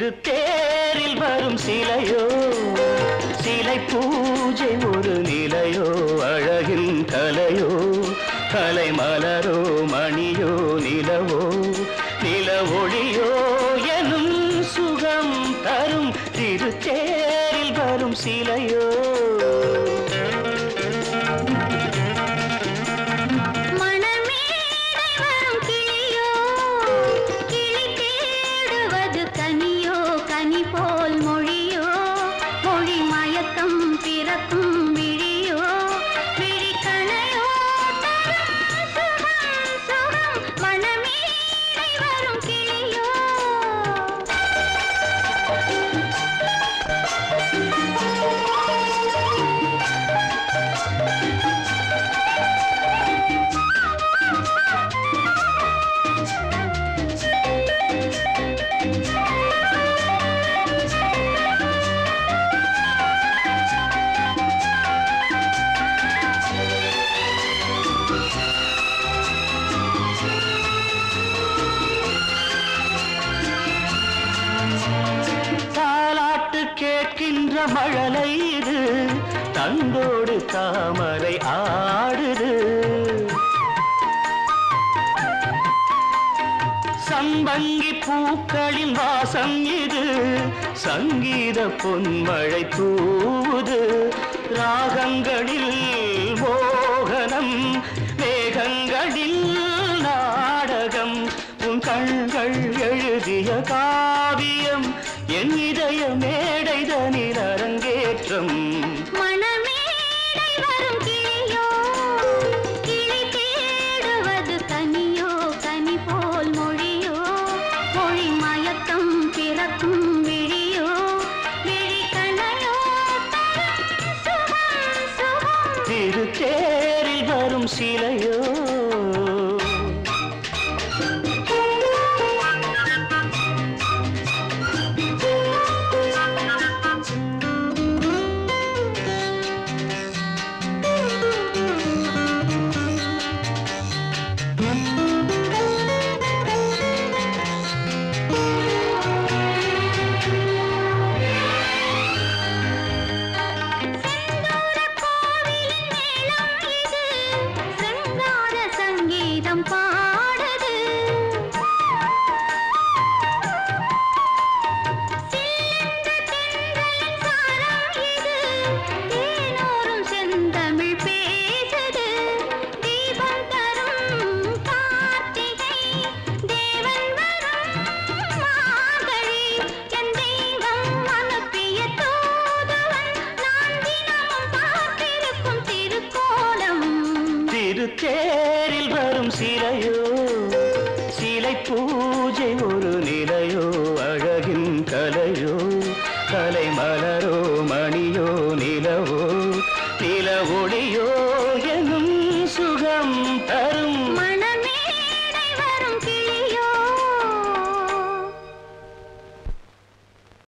திருத்தேரில் வரும் சிலையோ சிலை பூஜை ஒரு நிலையோ அழகின் கலையோ கலை மலரோ மணியோ நிலவோ நில ஒளியோ எனும் சுகம் தரும் திருத்தேரில் வரும் சிலையோ கேட்கின்ற மழலை இது தந்தோடு தாமரை ஆடுது சம்பங்கி பூக்களின் வாசம் இது சங்கீத பொன்மழை தூவுது ராகங்களில் மோகனம் மேகங்களில் நாடகம் உன் கண்கள் எழுதிய காவியம் என் இதய மேடைதனில் அரங்கேற்றம் மணமேடை வரும் கிளியோ கிளி தேடுவது கனியோ கனி போல் மொழியோ மொழி மயக்கம் பிறக்கும் விழியோ விழி கணையோ சுகம் சுகம் திருத்தேரில் வரும் சிலையோ திருத்தேரில் வரும் சிலையோ சிலை பூஜை